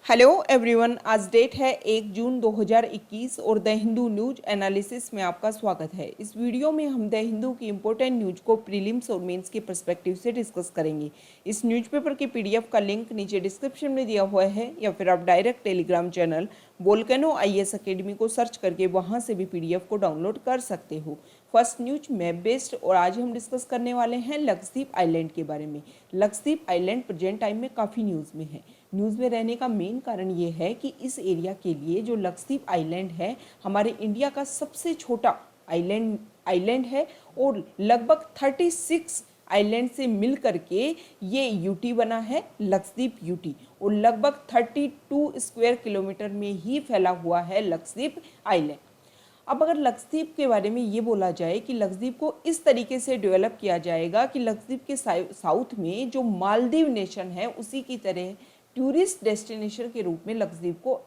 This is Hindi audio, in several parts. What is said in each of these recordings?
हेलो एवरीवन, आज डेट है 1 जून 2021 और द हिंदू न्यूज एनालिसिस में आपका स्वागत है। इस वीडियो में हम द हिंदू की इंपॉर्टेंट न्यूज को प्रीलिम्स और मेंस के पर्सपेक्टिव से डिस्कस करेंगे। इस न्यूज़पेपर की पीडीएफ का लिंक नीचे डिस्क्रिप्शन में दिया हुआ है या फिर आप direct Telegram channel volcano IAS academy को सर्च करके वहाँ से भी पीडीएफ को डाउनलोड कर सकते हो। फर्स्ट न्यूज मैप बेस्ड और आज हम डिस्कस करने वाले हैं लक्षद्वीप आइलैंड के बारे में। लक्षद्वीप आइलैंड प्रेजेंट टाइम में काफ़ी न्यूज़ में है। न्यूज़ में रहने का मेन कारण ये है कि इस एरिया के लिए जो लक्षद्वीप आइलैंड है हमारे इंडिया का सबसे छोटा आइलैंड है और लगभग 36 आइलैंड से मिल करके ये यूटी बना है, लक्षद्वीप यूटी, और लगभग 32 स्क्वायर किलोमीटर में ही फैला हुआ है लक्षद्वीप आइलैंड। अब अगर लक्षद्वीप के बारे में ये बोला जाए कि लक्षद्वीप को इस तरीके से डेवलप किया जाएगा कि लक्षद्वीप के साउथ में जो मालदीव नेशन है उसी की तरह टूरिस्ट डेस्टिनेशन के रूप में लक्षद्वीप को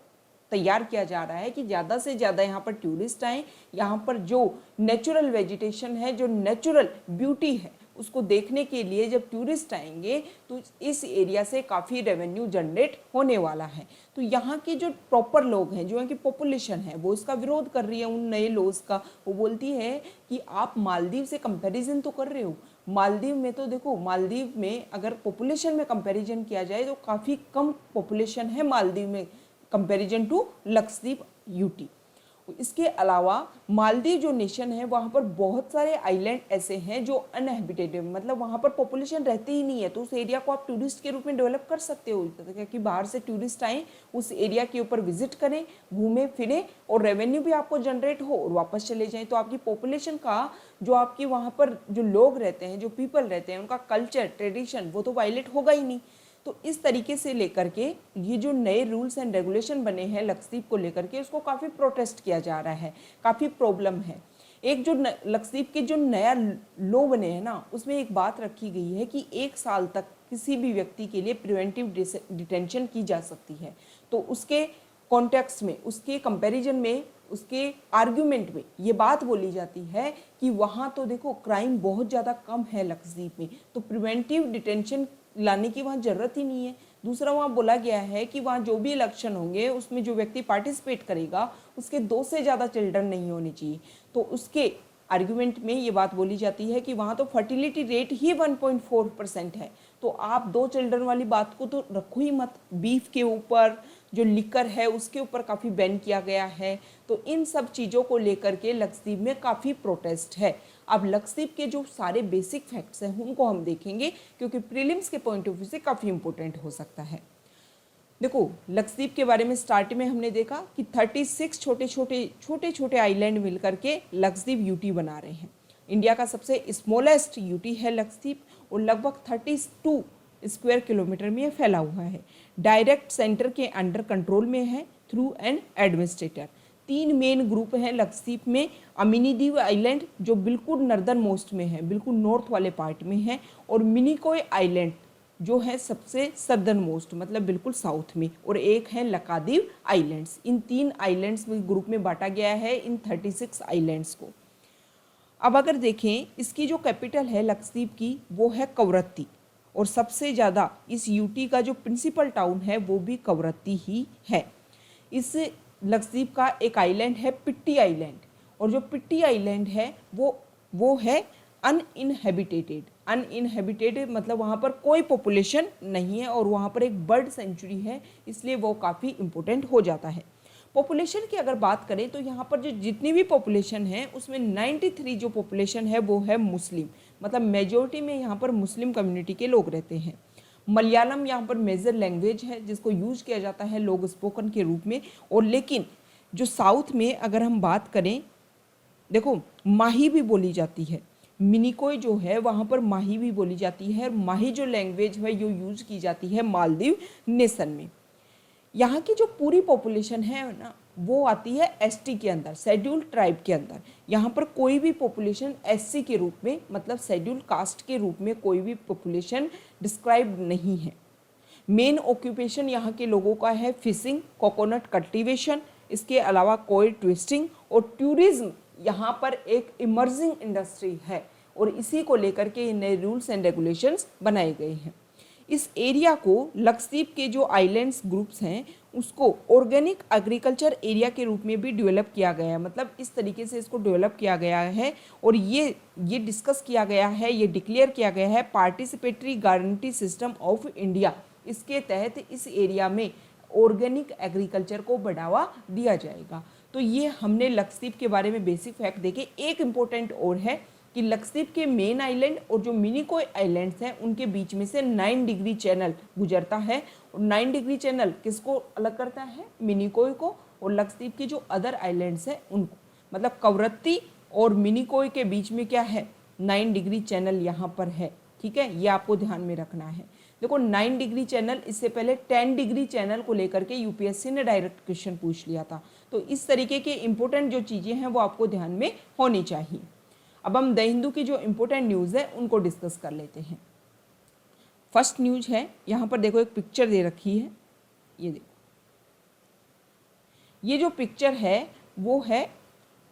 तैयार किया जा रहा है कि ज़्यादा से ज़्यादा यहाँ पर टूरिस्ट आएँ, यहाँ पर जो नेचुरल वेजिटेशन है, जो नेचुरल ब्यूटी है, उसको देखने के लिए जब टूरिस्ट आएंगे तो इस एरिया से काफ़ी रेवेन्यू जनरेट होने वाला है। तो यहाँ के जो प्रॉपर लोग हैं, जो यहाँ की पॉपुलेशन है, वो इसका विरोध कर रही है उन नए लॉज का। वो बोलती है कि आप मालदीव से कंपैरिजन तो कर रहे हो, मालदीव में तो देखो, मालदीव में अगर पॉपुलेशन में कंपैरिजन किया जाए तो काफ़ी कम पॉपुलेशन है मालदीव में कंपैरिजन टू लक्षद्वीप यूटी। इसके अलावा मालदीव जो नेशन है वहाँ पर बहुत सारे आइलैंड ऐसे हैं जो अनहैबिटेटेड, मतलब वहाँ पर पॉपुलेशन रहती ही नहीं है, तो उस एरिया को आप टूरिस्ट के रूप में डेवलप कर सकते हो कि बाहर से टूरिस्ट आएँ, उस एरिया के ऊपर विजिट करें, घूमें फिरें और रेवेन्यू भी आपको जनरेट हो और वापस चले जाएँ। तो आपकी पॉपुलेशन का जो आपकी वहाँ पर जो लोग रहते हैं, जो पीपल रहते हैं, उनका कल्चर ट्रेडिशन वो तो वायलेट होगा ही नहीं। तो इस तरीके से लेकर के ये जो नए रूल्स एंड रेगुलेशन बने हैं लक्षद्वीप को लेकर के, उसको काफ़ी प्रोटेस्ट किया जा रहा है, काफ़ी प्रॉब्लम है। एक जो लक्षद्वीप के जो नया लॉ बने हैं ना, उसमें एक बात रखी गई है कि 1 साल तक किसी भी व्यक्ति के लिए प्रिवेंटिव डिटेंशन की जा सकती है। तो उसके कॉन्टेक्स्ट में, उसके कंपैरिजन में, उसके आर्ग्यूमेंट में ये बात बोली जाती है कि वहाँ तो देखो क्राइम बहुत ज़्यादा कम है लक्षद्वीप में, तो प्रिवेंटिव डिटेंशन लाने की वहाँ ज़रूरत ही नहीं है। दूसरा, वहाँ बोला गया है कि वहाँ जो भी इलेक्शन होंगे उसमें जो व्यक्ति पार्टिसिपेट करेगा उसके 2 से ज़्यादा चिल्ड्रन नहीं होने चाहिए। तो उसके आर्ग्यूमेंट में ये बात बोली जाती है कि वहाँ तो फर्टिलिटी रेट ही 1.4% है, तो आप 2 चिल्ड्रन वाली बात को तो रखो ही मत। बीफ के ऊपर, जो लिकर है उसके ऊपर काफ़ी बैन किया गया है। तो इन सब चीज़ों को लेकर के लक्षद्वीप में काफ़ी प्रोटेस्ट है। अब लक्षद्वीप के जो सारे बेसिक फैक्ट्स हैं उनको हम देखेंगे क्योंकि प्रीलिम्स के पॉइंट ऑफ व्यू से काफ़ी इंपॉर्टेंट हो सकता है। देखो, लक्षद्वीप के बारे में स्टार्ट में हमने देखा कि 36 छोटे छोटे आइलैंड मिलकर के लक्षद्वीप यूटी बना रहे हैं। इंडिया का सबसे स्मॉलेस्ट यूटी है लक्षद्वीप और लगभग 32 स्क्वायर किलोमीटर में फैला हुआ है। डायरेक्ट सेंटर के अंडर कंट्रोल में है through an administrator. 3 main group हैं लक्षद्वीप में। अमिनीदीव आइलैंड जो बिल्कुल नॉर्दर्न मोस्ट में है, बिल्कुल नॉर्थ वाले पार्ट में है, और मिनिकॉय आइलैंड जो है सबसे सदर्न मोस्ट, मतलब बिल्कुल साउथ में, और एक है लक्षद्वीप आइलैंड्स। इन 3 आइलैंड्स में ग्रुप में बांटा गया है इन 36 आइलैंड्स को। अब अगर देखें, इसकी जो कैपिटल है लक्षद्वीप की वो है कवरत्ती, और सबसे ज़्यादा इस यूटी का जो प्रिंसिपल टाउन है वो भी कवरत्ती ही है। इस लक्षद्वीप का एक आइलैंड है पिट्टी आइलैंड, और जो पिट्टी आइलैंड है वो है अनइनहेबिटेटेड, मतलब वहाँ पर कोई पॉपुलेशन नहीं है और वहाँ पर एक बर्ड सेंचुरी है, इसलिए वो काफ़ी इम्पोर्टेंट हो जाता है। पॉपुलेशन की अगर बात करें तो यहाँ पर जो जितनी भी पॉपुलेशन है उसमें 93 जो पॉपुलेशन है वो है मुस्लिम, मतलब मेजॉरिटी में यहाँ पर मुस्लिम कम्युनिटी के लोग रहते हैं। मलयालम यहाँ पर मेजर लैंग्वेज है जिसको यूज किया जाता है लोग स्पोकन के रूप में। और लेकिन जो साउथ में अगर हम बात करें, देखो माही भी बोली जाती है, मिनिकॉय जो है वहाँ पर माही भी बोली जाती है, और माही जो लैंग्वेज है जो यूज की जाती है मालदीव नेशन में। यहाँ की जो पूरी पॉपुलेशन है ना वो आती है एसटी के अंदर, शेड्यूल्ड ट्राइब के अंदर। यहाँ पर कोई भी पॉपुलेशन एससी के रूप में, मतलब शेड्यूल्ड कास्ट के रूप में कोई भी पॉपुलेशन डिस्क्राइब नहीं है। मेन ऑक्यूपेशन यहाँ के लोगों का है फिशिंग, कोकोनट कल्टीवेशन, इसके अलावा कोई ट्विस्टिंग और टूरिज्म यहाँ पर एक इमर्जिंग इंडस्ट्री है, और इसी को लेकर के नए रूल्स एंड रेगुलेशंस बनाए गए हैं। इस एरिया को लक्षद्वीप के जो आइलैंड्स ग्रुप्स हैं उसको ऑर्गेनिक एग्रीकल्चर एरिया के रूप में भी डेवलप किया गया है। मतलब इस तरीके से इसको डेवलप किया गया है और ये डिस्कस किया गया है, ये डिक्लेयर किया गया है participatory guarantee system of India. इसके तहत इस एरिया में ऑर्गेनिक एग्रीकल्चर को बढ़ावा दिया जाएगा। तो ये हमने लक्षद्वीप के बारे में बेसिक फैक्ट देखे। एक इम्पोर्टेंट और है कि लक्षद्वीप के मेन आइलैंड और जो मिनिकॉय आइलैंड्स हैं उनके बीच में से 9 डिग्री चैनल गुजरता है और 9 डिग्री चैनल किसको अलग करता है? मिनिकॉय को, और लक्षद्वीप के जो अदर आइलैंड्स हैं उनको। मतलब कवरत्ती और मिनिकॉय के बीच में क्या है? 9 डिग्री चैनल यहाँ पर है। ठीक है, ये आपको ध्यान में रखना है। देखो 9 डिग्री चैनल, इससे पहले 10 डिग्री चैनल को लेकर के यूपीएससी ने डायरेक्ट क्वेश्चन पूछ लिया था। तो इस तरीके के इंपॉर्टेंट जो चीज़ें हैं वो आपको ध्यान में होनी चाहिए। अब हम द हिंदू की जो इंपॉर्टेंट न्यूज़ है उनको डिस्कस कर लेते हैं। फर्स्ट न्यूज है, यहाँ पर देखो एक पिक्चर दे रखी है, ये देखो, ये जो पिक्चर है वो है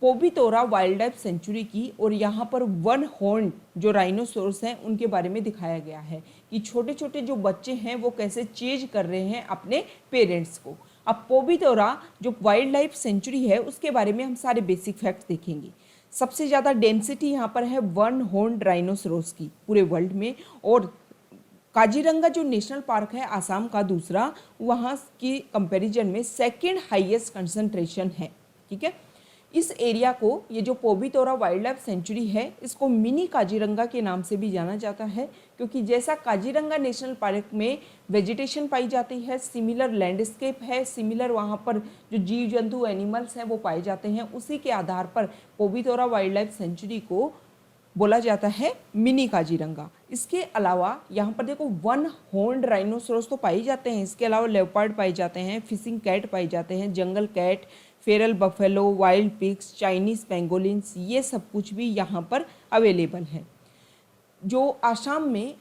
पोबितोरा वाइल्ड लाइफ सेंचुरी की, और यहाँ पर 1 हॉर्न जो राइनोसोरस हैं उनके बारे में दिखाया गया है कि छोटे छोटे जो बच्चे हैं वो कैसे चेज कर रहे हैं अपने पेरेंट्स को। अब पोबितोरा जो वाइल्ड लाइफ सेंचुरी है उसके बारे में हम सारे बेसिक फैक्ट्स देखेंगे। सबसे ज़्यादा डेंसिटी यहाँ पर है 1 हॉर्न राइनोसोरस की पूरे वर्ल्ड में, और काजीरंगा जो नेशनल पार्क है आसाम का दूसरा, वहाँ की कंपैरिजन में सेकंड हाईएस्ट कंसंट्रेशन है। ठीक है, इस एरिया को, ये जो पोबितोरा वाइल्ड लाइफ सेंचुरी है, इसको मिनी काजीरंगा के नाम से भी जाना जाता है, क्योंकि जैसा काजीरंगा नेशनल पार्क में वेजिटेशन पाई जाती है, सिमिलर लैंडस्केप है, सिमिलर वहाँ पर जो जीव जंतु एनिमल्स हैं वो पाए जाते हैं, उसी के आधार पर पोबितोरा वाइल्ड लाइफ सेंचुरी को बोला जाता है मिनी काजीरंगा। इसके अलावा यहाँ पर देखो 1 हॉर्न्ड राइनोसोरस तो पाए जाते हैं, इसके अलावा लेपर्ड पाए जाते हैं, फिशिंग कैट पाए जाते हैं, jungle cat, feral buffalo, wild pigs, Chinese pangolins, ये सब कुछ भी यहाँ पर अवेलेबल है। जो आसाम में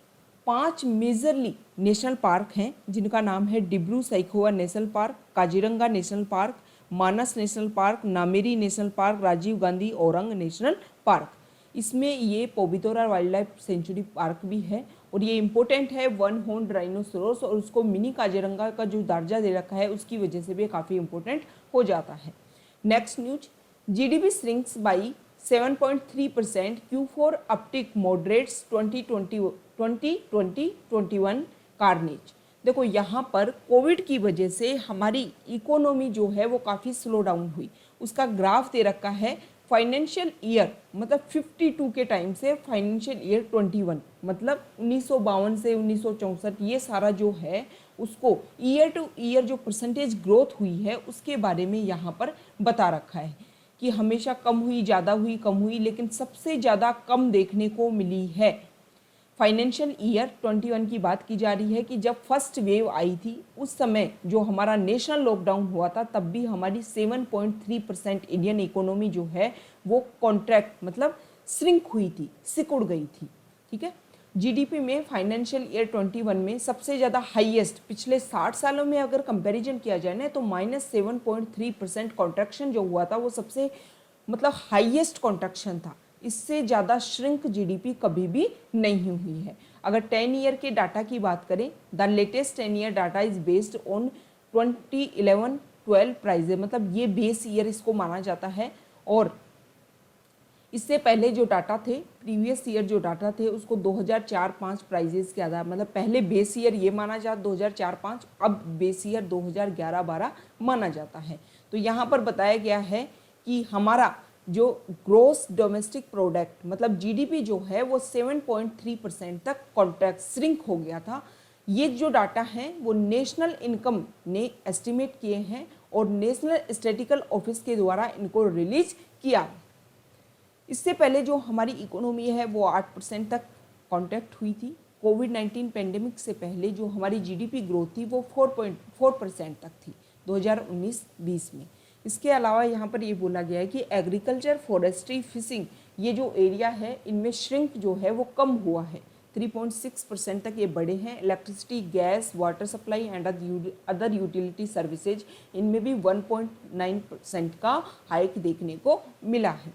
5 मेजरली नेशनल पार्क हैं जिनका नाम है Dibru Saikhowa national park, Kaziranga national park, Manas national park, Nameri national park, Rajiv Gandhi Orang national park, इसमें ये Pobitora wildlife sanctuary park भी है। और ये इम्पोर्टेंट है 1 हॉर्न्ड राइनोसोरस, और उसको मिनी काजीरंगा का जो दर्जा दे रखा है उसकी वजह से भी काफ़ी इम्पोर्टेंट हो जाता है। Next news, GDP shrinks by 7.3%, Q4 uptick moderates 2020-21 carnage. देखो यहाँ पर कोविड की वजह से हमारी इकोनॉमी जो है वो काफ़ी स्लो डाउन हुई, उसका ग्राफ दे रखा है फाइनेंशियल ईयर, मतलब 52 के टाइम से फाइनेंशियल ईयर 21, मतलब 1952 से 1964, ये सारा जो है उसको ईयर टू ईयर जो परसेंटेज ग्रोथ हुई है उसके बारे में यहाँ पर बता रखा है कि हमेशा कम हुई, ज़्यादा हुई, कम हुई, लेकिन सबसे ज़्यादा कम देखने को मिली है। फाइनेंशियल ईयर 21 की बात की जा रही है कि जब फर्स्ट वेव आई थी उस समय जो हमारा नेशनल लॉकडाउन हुआ था तब भी हमारी 7.3% इंडियन इकोनॉमी जो है वो कॉन्ट्रैक्ट मतलब श्रिंक हुई थी, सिकुड़ गई थी। ठीक है, जीडीपी में फाइनेंशियल ईयर 21 में सबसे ज़्यादा हाईएस्ट पिछले 60 सालों में अगर कंपैरिजन किया जाए ना तो -7.3% कॉन्ट्रैक्शन जो हुआ था वो सबसे मतलब हाईएस्ट कॉन्ट्रैक्शन था। इससे ज़्यादा श्रिंक जीडीपी कभी भी नहीं हुई है। अगर 10 ईयर के डाटा की बात करें, the latest 10 year data is based on 2011-12 prices, मतलब ये बेस ईयर इसको माना जाता है। और इससे पहले जो डाटा थे, प्रीवियस ईयर जो डाटा थे उसको 2004-05 प्राइजेस के आधार, मतलब पहले बेस ईयर ये माना जाता 2004-05, अब बेस ईयर 2011-12 माना जाता है। तो यहाँ पर बताया गया है कि हमारा जो ग्रोस डोमेस्टिक प्रोडक्ट मतलब जीडीपी जो है वो 7.3% तक कॉन्ट्रैक्ट श्रिंक हो गया था। ये जो डाटा हैं वो नेशनल इनकम ने एस्टिमेट किए हैं और नेशनल स्टैटिस्टिकल ऑफिस के द्वारा इनको रिलीज किया। इससे पहले जो हमारी इकोनॉमी है वो 8% तक कॉन्ट्रैक्ट हुई थी। कोविड-19 पेंडेमिक से पहले जो हमारी जीडीपी ग्रोथ थी वो 4.4% तक थी 2019-20 में। इसके अलावा यहाँ पर ये बोला गया है कि एग्रीकल्चर, फॉरेस्ट्री, फिशिंग ये जो एरिया है इनमें श्रिंक जो है वो कम हुआ है, 3.6% तक ये बढ़े हैं। Electricity, gas, water supply and other utility services इनमें भी 1.9% का हाइक देखने को मिला है।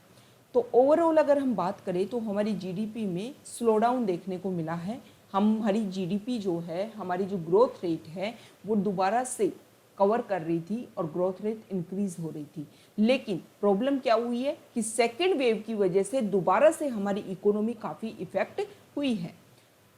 तो ओवरऑल अगर हम बात करें तो हमारी जीडीपी में स्लो डाउन देखने को मिला है। हमारी जीडीपी जो है, हमारी जो ग्रोथ रेट है वो दोबारा से कवर कर रही थी और ग्रोथ रेट इंक्रीज हो रही थी। लेकिन प्रॉब्लम क्या हुई है कि सेकेंड वेव की वजह से दोबारा से हमारी इकोनॉमी काफ़ी इफेक्ट हुई है।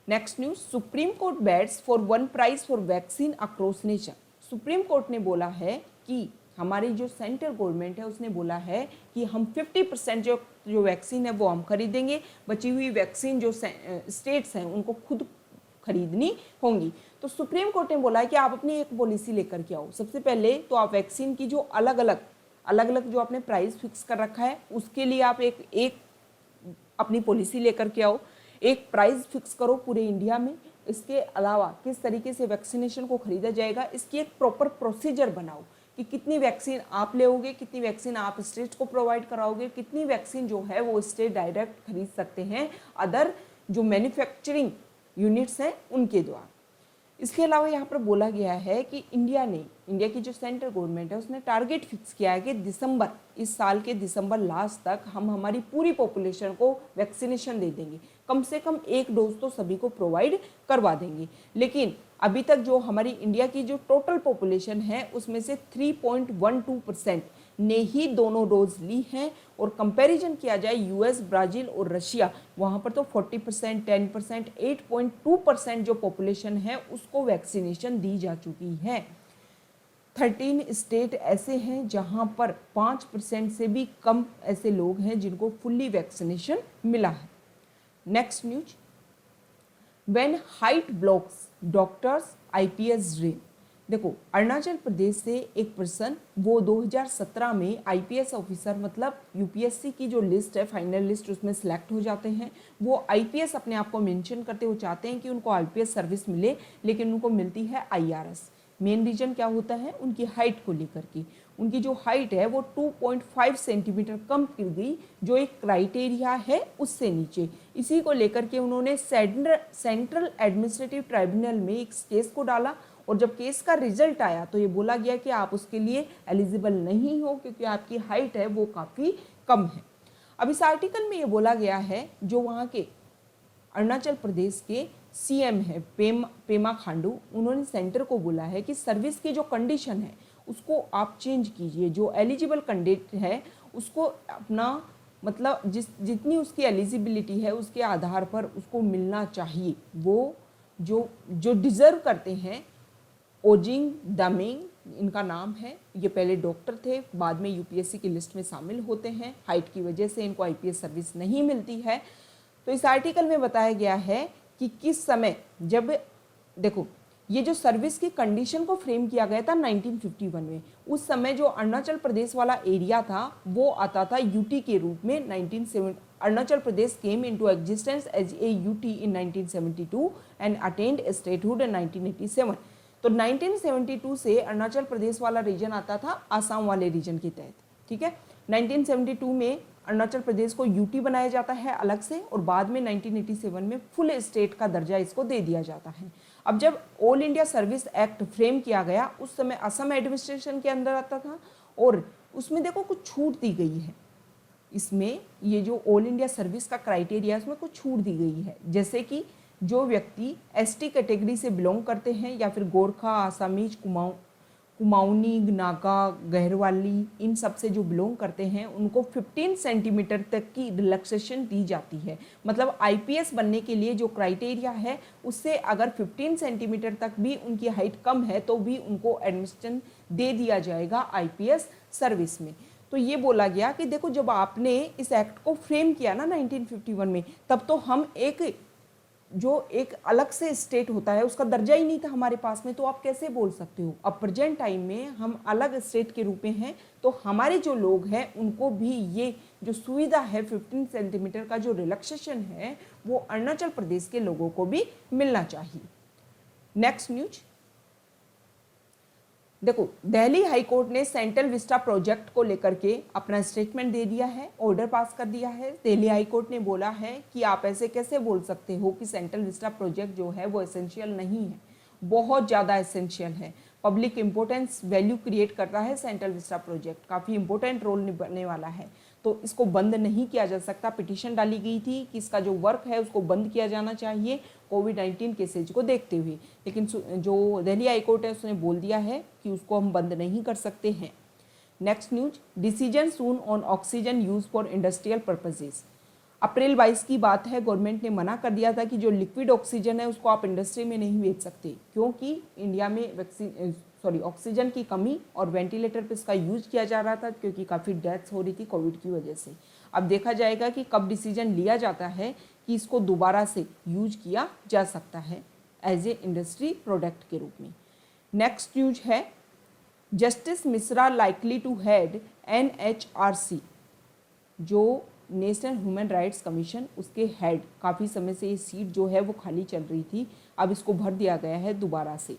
Next news, supreme court bats for one price for vaccine across nation. Supreme court ने बोला है कि हमारी जो सेंट्रल गवर्नमेंट है उसने बोला है कि हम 50% जो वैक्सीन है वो हम खरीदेंगे, बची हुई वैक्सीन जो स्टेट्स हैं उनको खुद खरीदनी होंगी। तो सुप्रीम कोर्ट ने बोला है कि आप अपनी एक पॉलिसी लेकर के आओ। सबसे पहले तो आप वैक्सीन की जो अलग अलग जो आपने प्राइस फिक्स कर रखा है उसके लिए आप एक अपनी पॉलिसी लेकर के आओ, एक प्राइस फिक्स करो पूरे इंडिया में। इसके अलावा किस तरीके से वैक्सीनेशन को खरीदा जाएगा इसकी एक प्रॉपर प्रोसीजर बनाओ कि कितनी वैक्सीन आप लेओगे, कितनी वैक्सीन आप स्टेट को प्रोवाइड कराओगे, कितनी वैक्सीन जो है वो स्टेट डायरेक्ट खरीद सकते हैं अदर जो मैन्युफैक्चरिंग यूनिट्स हैं उनके द्वारा। इसके अलावा यहाँ पर बोला गया है कि इंडिया की जो सेंट्रल गवर्नमेंट है उसने टारगेट फिक्स किया है कि इस साल के दिसंबर लास्ट तक हम हमारी पूरी पॉपुलेशन को वैक्सीनेशन दे देंगे, कम से कम एक डोज तो सभी को प्रोवाइड करवा देंगे। लेकिन अभी तक जो हमारी इंडिया की जो टोटल पॉपुलेशन है उसमें से 3.12% ने ही दोनों डोज ली हैं। और कंपैरिजन किया जाए यूएस, ब्राज़ील और रशिया, वहाँ पर तो 40%, 10%, 8.2% जो पॉपुलेशन है उसको वैक्सीनेशन दी जा चुकी है। 13 स्टेट ऐसे हैं जहाँ पर 5% से भी कम ऐसे लोग हैं जिनको फुल्ली वैक्सीनेशन मिला है। Next news, when height blocks doctors IPS dream. देखो, अरुणाचल प्रदेश से एक पर्सन वो 2017 में आईपीएस ऑफिसर मतलब यूपीएससी की जो लिस्ट है फाइनल लिस्ट उसमें सिलेक्ट हो जाते हैं। वो आईपीएस अपने आप को मेंशन करते, वो चाहते हैं कि उनको आईपीएस सर्विस मिले, लेकिन उनको मिलती है आईआरएस। मेन रीजन क्या होता है, उनकी हाइट को लेकर के। उनकी जो हाइट है वो 2.5 सेंटीमीटर कम कर गई, जो एक क्राइटेरिया है उससे नीचे। इसी को लेकर के उन्होंने सेंट्रल एडमिनिस्ट्रेटिव ट्राइब्यूनल में एक केस को डाला और जब केस का रिजल्ट आया तो ये बोला गया कि आप उसके लिए एलिजिबल नहीं हो क्योंकि आपकी हाइट है वो काफ़ी कम है। अब इस आर्टिकल में ये बोला गया है, जो वहाँ के अरुणाचल प्रदेश के सीएम है पेमा खांडू, उन्होंने सेंटर को बोला है कि सर्विस की जो कंडीशन है उसको आप चेंज कीजिए। जो एलिजिबल कैंडिडेट है उसको अपना मतलब जितनी उसकी एलिजिबिलिटी है उसके आधार पर उसको मिलना चाहिए। वो जो डिज़र्व करते हैं, ओजिंग दामिंग इनका नाम है, ये पहले डॉक्टर थे, बाद में यूपीएससी की लिस्ट में शामिल होते हैं। हाइट की वजह से इनको आईपीएस सर्विस नहीं मिलती है। तो इस आर्टिकल में बताया गया है कि किस समय, जब देखो ये जो सर्विस की कंडीशन को फ्रेम किया गया था 1951 में, उस समय जो अरुणाचल प्रदेश वाला एरिया था वो आता था यूटी के रूप में। 1970 Arunachal Pradesh came into existence as a UT in 1972 and attained statehood in 1987। तो 1972 से अरुणाचल प्रदेश वाला रीजन आता था आसाम वाले रीजन के तहत, ठीक है। 1972 में अरुणाचल प्रदेश को यूटी बनाया जाता है अलग से और बाद में 1987 में फुल स्टेट का दर्जा इसको दे दिया जाता है। अब जब all India service act frame किया गया उस समय असम एडमिनिस्ट्रेशन के अंदर आता था और उसमें देखो कुछ छूट दी गई है। इसमें ये जो ऑल इंडिया सर्विस का क्राइटेरिया उसमें कुछ छूट दी गई है, जैसे कि जो व्यक्ति एसटी कैटेगरी से बिलोंग करते हैं या फिर गोरखा, आसामीज, कुमाऊनी, नागा, गहरवाली, इन सब से जो बिलोंग करते हैं उनको 15 सेंटीमीटर तक की रिलैक्सेशन दी जाती है। मतलब आईपीएस बनने के लिए जो क्राइटेरिया है उससे अगर 15 सेंटीमीटर तक भी उनकी हाइट कम है तो भी उनको एडमिशन दे दिया जाएगा आईपीएस सर्विस में। तो ये बोला गया कि देखो, जब आपने इस एक्ट को फ्रेम किया ना 1951 में, तब तो हम एक अलग से स्टेट होता है उसका दर्जा ही नहीं था हमारे पास में, तो आप कैसे बोल सकते हो। अब प्रेजेंट टाइम में हम अलग स्टेट के रूप में हैं तो हमारे जो लोग हैं उनको भी ये जो सुविधा है 15 सेंटीमीटर का जो रिलैक्सेशन है वो अरुणाचल प्रदेश के लोगों को भी मिलना चाहिए। नेक्स्ट न्यूज, देखो, दिल्ली हाईकोर्ट ने सेंट्रल विस्टा प्रोजेक्ट को लेकर के अपना स्टेटमेंट दे दिया है, ऑर्डर पास कर दिया है। दिल्ली हाईकोर्ट ने बोला है कि आप ऐसे कैसे बोल सकते हो कि सेंट्रल विस्टा प्रोजेक्ट जो है वो एसेंशियल नहीं है। बहुत ज़्यादा एसेंशियल है, पब्लिक इंपोर्टेंस वैल्यू क्रिएट कर रहा है सेंट्रल विस्टा प्रोजेक्ट, काफ़ी इंपॉर्टेंट रोल निभाने वाला है, तो इसको बंद नहीं किया जा सकता। पिटीशन डाली गई थी कि इसका जो वर्क है उसको बंद किया जाना चाहिए कोविड-19 केसेज को देखते हुए। लेकिन जो दिल्ली हाई कोर्ट है उसने बोल दिया है कि उसको हम बंद नहीं कर सकते हैं। Next news, decision soon on oxygen use for industrial purposes. April 22 की बात है, गवर्नमेंट ने मना कर दिया था कि जो लिक्विड ऑक्सीजन है उसको आप इंडस्ट्री में नहीं बेच सकते, क्योंकि इंडिया में ऑक्सीजन की कमी और वेंटिलेटर पे इसका यूज किया जा रहा था, क्योंकि काफ़ी डेथ्स हो रही थी कोविड की वजह से। अब देखा जाएगा कि कब डिसीजन लिया जाता है कि इसको दोबारा से यूज किया जा सकता है एज ए इंडस्ट्री प्रोडक्ट के रूप में। नेक्स्ट न्यूज है, justice Mishra likely to head NHRC, जो नेशनल ह्यूमन राइट्स कमीशन, उसके हेड, काफ़ी समय से ये सीट जो है वो खाली चल रही थी, अब इसको भर दिया गया है दोबारा से।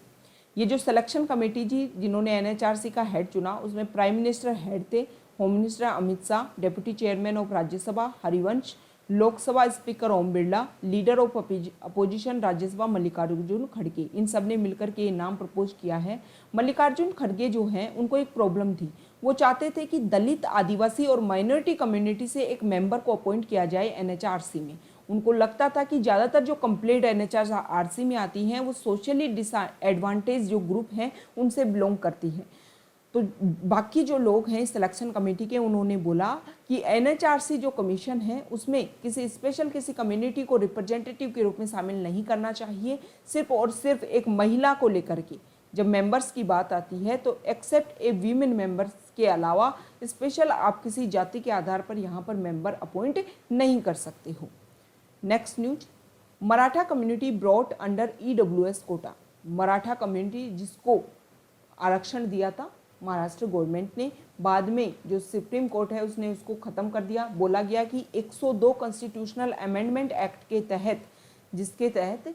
ये जो सिलेक्शन कमेटी जी जिन्होंने NHRC का हेड चुना, उसमें प्राइम मिनिस्टर हेड थे, home minister Amit Shah, deputy chairman of Rajya Sabha Harivansh, Lok Sabha speaker Om Birla, leader of opposition Rajya Sabha Mallikarjun खड़गे, इन सब ने मिलकर के ये नाम प्रपोज किया है। मल्लिकार्जुन खड़गे जो हैं उनको एक प्रॉब्लम थी, वो चाहते थे कि दलित, आदिवासी और माइनॉरिटी कम्युनिटी से एक मेंबर को अपॉइंट किया जाए NHRC में। उनको लगता था कि ज़्यादातर जो कंप्लेंट NHRC में आती हैं वो सोशली डिसएडवांटेज जो ग्रुप हैं उनसे बिलोंग करती हैं। तो बाकी जो लोग हैं सिलेक्शन कमेटी के, उन्होंने बोला कि NHRC जो कमीशन है उसमें किसी स्पेशल किसी कम्युनिटी को रिप्रेजेंटेटिव के रूप में शामिल नहीं करना चाहिए। सिर्फ और सिर्फ एक महिला को लेकर के जब मेंबर्स की बात आती है तो एक्सेप्ट ए वीमेन मेंबर्स के अलावा स्पेशल आप किसी जाति के आधार पर यहाँ पर मेंबर अपॉइंट नहीं कर सकते हो। Next news, Maratha community brought under EWS quota. Maratha community जिसको आरक्षण दिया था महाराष्ट्र गवर्नमेंट ने, बाद में जो सुप्रीम कोर्ट है उसने उसको ख़त्म कर दिया। बोला गया कि 102 कॉन्स्टिट्यूशनल अमेंडमेंट एक्ट के तहत, जिसके तहत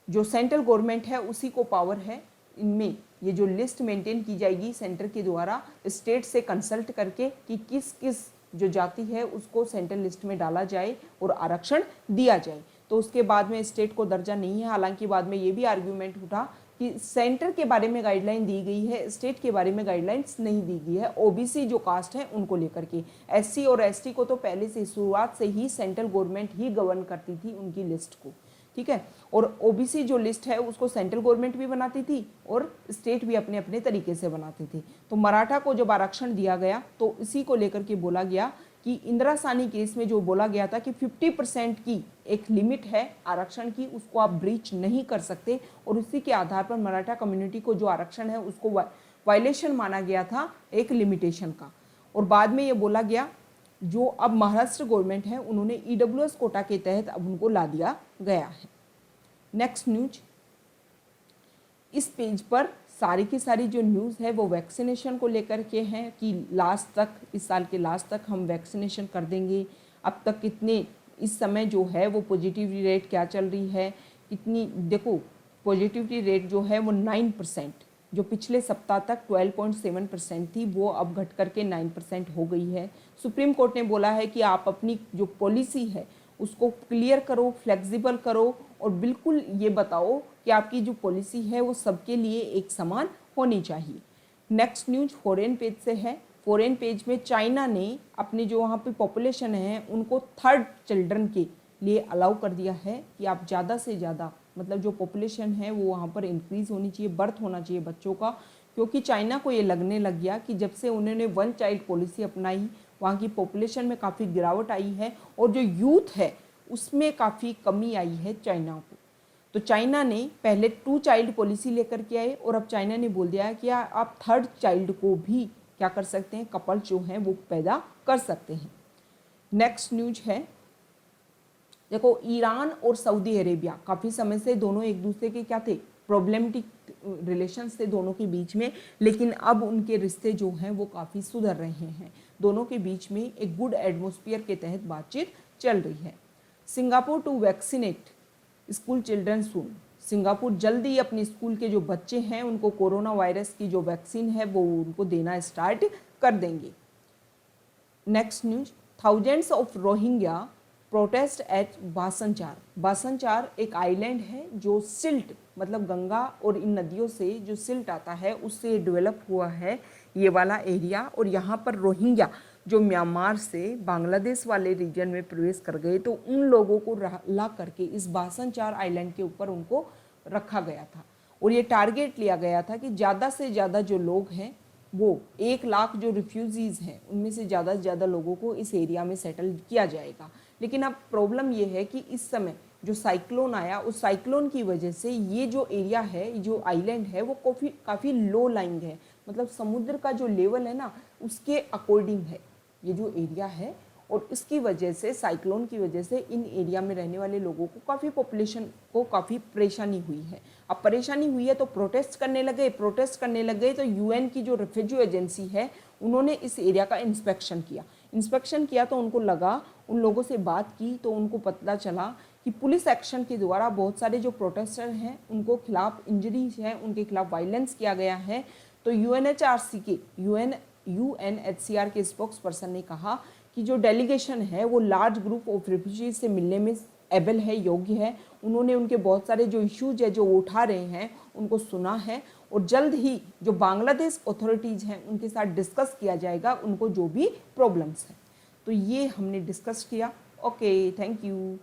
जो सेंट्रल गवर्नमेंट है उसी को पावर है, इनमें ये जो लिस्ट मेंटेन की जाएगी सेंटर के द्वारा स्टेट से कंसल्ट करके कि किस किस जो जाति है उसको सेंट्रल लिस्ट में डाला जाए और आरक्षण दिया जाए। तो उसके बाद में स्टेट को दर्जा नहीं है। हालांकि बाद में ये भी आर्ग्यूमेंट उठा कि सेंटर के बारे में गाइडलाइन दी गई है, स्टेट के बारे में गाइडलाइंस नहीं दी गई है। OBC जो कास्ट है उनको लेकर के, SC और ST को तो पहले से शुरुआत से ही सेंट्रल गवर्नमेंट ही गवर्न करती थी उनकी लिस्ट को, ठीक है। और OBC जो लिस्ट है उसको सेंट्रल गवर्नमेंट भी बनाती थी और स्टेट भी अपने अपने तरीके से बनाते थे। तो मराठा को जब आरक्षण दिया गया तो इसी को लेकर के बोला गया कि इंदिरा साहनी केस में जो बोला गया था कि 50% की एक लिमिट है आरक्षण की, उसको आप ब्रीच नहीं कर सकते, और उसी के आधार पर मराठा कम्युनिटी को जो आरक्षण है उसको वायलेशन माना गया था एक लिमिटेशन का। और बाद में ये बोला गया जो अब महाराष्ट्र गवर्नमेंट है उन्होंने EWS कोटा के तहत अब उनको ला दिया गया है। नेक्स्ट न्यूज, इस पेज पर सारी की सारी जो न्यूज़ है वो वैक्सीनेशन को लेकर के हैं कि लास्ट तक, इस साल के लास्ट तक हम वैक्सीनेशन कर देंगे। अब तक कितने इस समय जो है वो पॉजिटिविटी रेट क्या चल रही है, कितनी, देखो पॉजिटिविटी रेट जो है वो 9%, जो पिछले सप्ताह तक 12.7% थी वो अब घट करके 9% हो गई है। सुप्रीम कोर्ट ने बोला है कि आप अपनी जो पॉलिसी है उसको क्लियर करो, फ्लेक्सिबल करो और बिल्कुल ये बताओ कि आपकी जो पॉलिसी है वो सबके लिए एक समान होनी चाहिए। नेक्स्ट न्यूज फॉरेन पेज से है। फॉरेन पेज में चाइना ने अपने जो वहाँ पे पॉपुलेशन है उनको 3rd चिल्ड्रन के लिए अलाउ कर दिया है कि आप ज़्यादा से ज़्यादा, मतलब जो पॉपुलेशन है वो वहाँ पर इंक्रीज़ होनी चाहिए, बर्थ होना चाहिए बच्चों का, क्योंकि चाइना को ये लगने लग गया कि जब से उन्होंने 1 चाइल्ड पॉलिसी अपनाई वहाँ की पॉपुलेशन में काफ़ी गिरावट आई है और जो यूथ है उसमें काफ़ी कमी आई है चाइना को। तो चाइना ने पहले 2 चाइल्ड पॉलिसी लेकर के आए और अब चाइना ने बोल दिया है कि आप 3rd चाइल्ड को भी क्या कर सकते हैं, कपल जो हैं वो पैदा कर सकते हैं। नेक्स्ट न्यूज है, देखो ईरान और सऊदी अरेबिया काफ़ी समय से दोनों एक दूसरे के क्या थे, प्रॉब्लमेटिक रिलेशंस थे दोनों के बीच में, लेकिन अब उनके रिश्ते जो हैं वो काफ़ी सुधर रहे हैं। दोनों के बीच में एक गुड एटमॉस्फेयर के तहत बातचीत चल रही है। Singapore to vaccinate school children soon. Singapore जल्दी अपने स्कूल के जो बच्चे हैं उनको कोरोना वायरस की जो वैक्सीन है वो उनको देना स्टार्ट कर देंगे। Next news, thousands of Rohingya protest at Bhasanchar. Bhasanchar एक आइलैंड है जो सिल्ट, मतलब गंगा और इन नदियों से जो सिल्ट आता है उससे डेवलप हुआ है ये वाला एरिया, और यहाँ पर रोहिंग्या जो म्यांमार से बांग्लादेश वाले रीजन में प्रवेश कर गए, तो उन लोगों को ला करके इस बासनचार आइलैंड के ऊपर उनको रखा गया था। और ये टारगेट लिया गया था कि ज़्यादा से ज़्यादा जो लोग हैं, वो 1 लाख जो रिफ्यूजीज़ हैं, उनमें से ज़्यादा लोगों को इस एरिया में सेटल किया जाएगा। लेकिन अब प्रॉब्लम ये है कि इस समय जो साइक्लोन आया, उस साइक्लोन की वजह से ये जो एरिया है, जो आइलैंड है, वो काफ़ी लो लाइंग है, मतलब समुद्र का जो लेवल है ना, उसके अकॉर्डिंग है ये जो एरिया है। और इसकी वजह से, साइक्लोन की वजह से इन एरिया में रहने वाले लोगों को, काफ़ी पॉपुलेशन को काफ़ी परेशानी हुई है। अब परेशानी हुई है तो प्रोटेस्ट करने लगे तो यूएन की जो रेफ्यूजी एजेंसी है, उन्होंने इस एरिया का इंस्पेक्शन किया तो उनको लगा, उन लोगों से बात की तो उनको पता चला कि पुलिस एक्शन के द्वारा बहुत सारे जो प्रोटेस्टर हैं उनको खिलाफ इंजरीज हैं, उनके खिलाफ वायलेंस किया गया है। तो यूएनएचसीआर के स्पोक्स पर्सन ने कहा कि जो डेलीगेशन है वो लार्ज ग्रुप ऑफ रिफ्यूजीज से मिलने में एबल है, योग्य है। उन्होंने उनके बहुत सारे जो इश्यूज है जो वो उठा रहे हैं उनको सुना है, और जल्द ही जो बांग्लादेश अथॉरिटीज़ हैं उनके साथ डिस्कस किया जाएगा उनको जो भी प्रॉब्लम्स हैं। तो ये हमने डिस्कस किया। Okay, thank you.